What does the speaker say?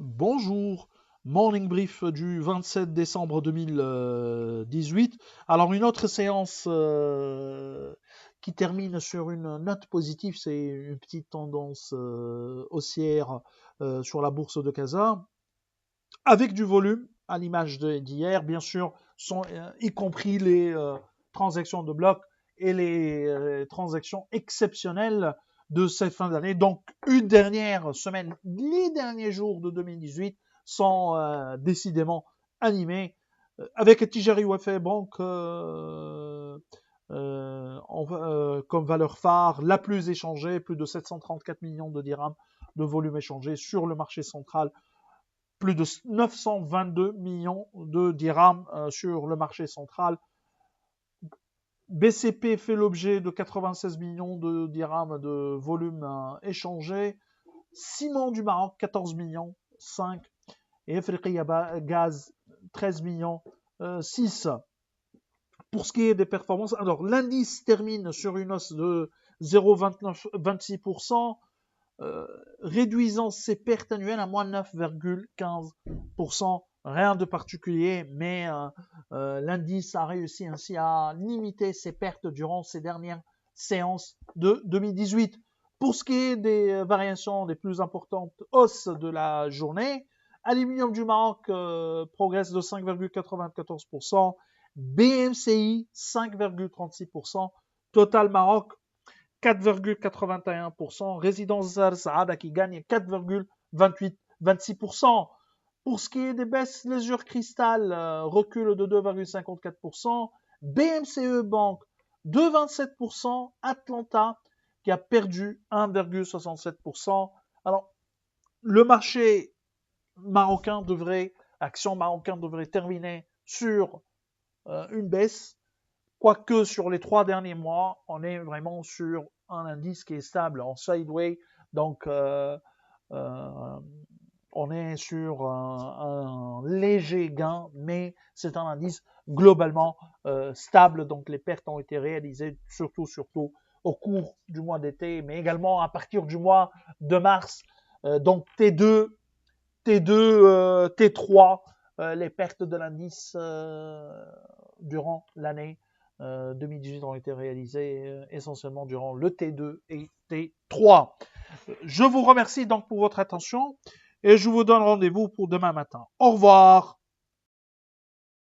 Bonjour, morning brief du 27 décembre 2018. Alors une autre séance qui termine sur une note positive, c'est une petite tendance haussière sur la bourse de Casa, avec du volume à l'image d'hier, bien sûr, y compris les transactions de bloc et les transactions exceptionnelles de cette fin d'année. Donc, une dernière semaine, les derniers jours de 2018 sont décidément animés avec Tijari Wafa Bank comme valeur phare, la plus échangée, plus de 734 millions de dirhams de volume échangé sur le marché central, plus de 922 millions de dirhams sur le marché central. BCP fait l'objet de 96 millions de dirhams de volume échangé. Ciment du Maroc, 14 millions, 5. Et Afriqiya Gaz, 13 millions, 6. Pour ce qui est des performances, alors l'indice termine sur une hausse de 0,26%, réduisant ses pertes annuelles à moins 9,15%. Rien de particulier, mais l'indice a réussi ainsi à limiter ses pertes durant ces dernières séances de 2018. Pour ce qui est des variations les plus importantes, hausse de la journée, Aluminium du Maroc progresse de 5,94%, BMCI 5,36%, Total Maroc 4,81%, Résidence Saada qui gagne 4,26%. Pour ce qui est des baisses, Lesure Cristal recule de 2,54%, BMCE Bank 2,27%, Atlanta qui a perdu 1,67%. Alors, le marché marocain action marocain devrait terminer sur une baisse, quoique sur les 3 derniers mois, on est vraiment sur un indice qui est stable en sideway, donc on est sur un léger gain, mais c'est un indice globalement stable, donc les pertes ont été réalisées surtout au cours du mois d'été, mais également à partir du mois de mars, donc T2, T3, les pertes de l'indice durant l'année 2018 ont été réalisées essentiellement durant le T2 et T3. Je vous remercie donc pour votre attention et je vous donne rendez-vous pour demain matin. Au revoir.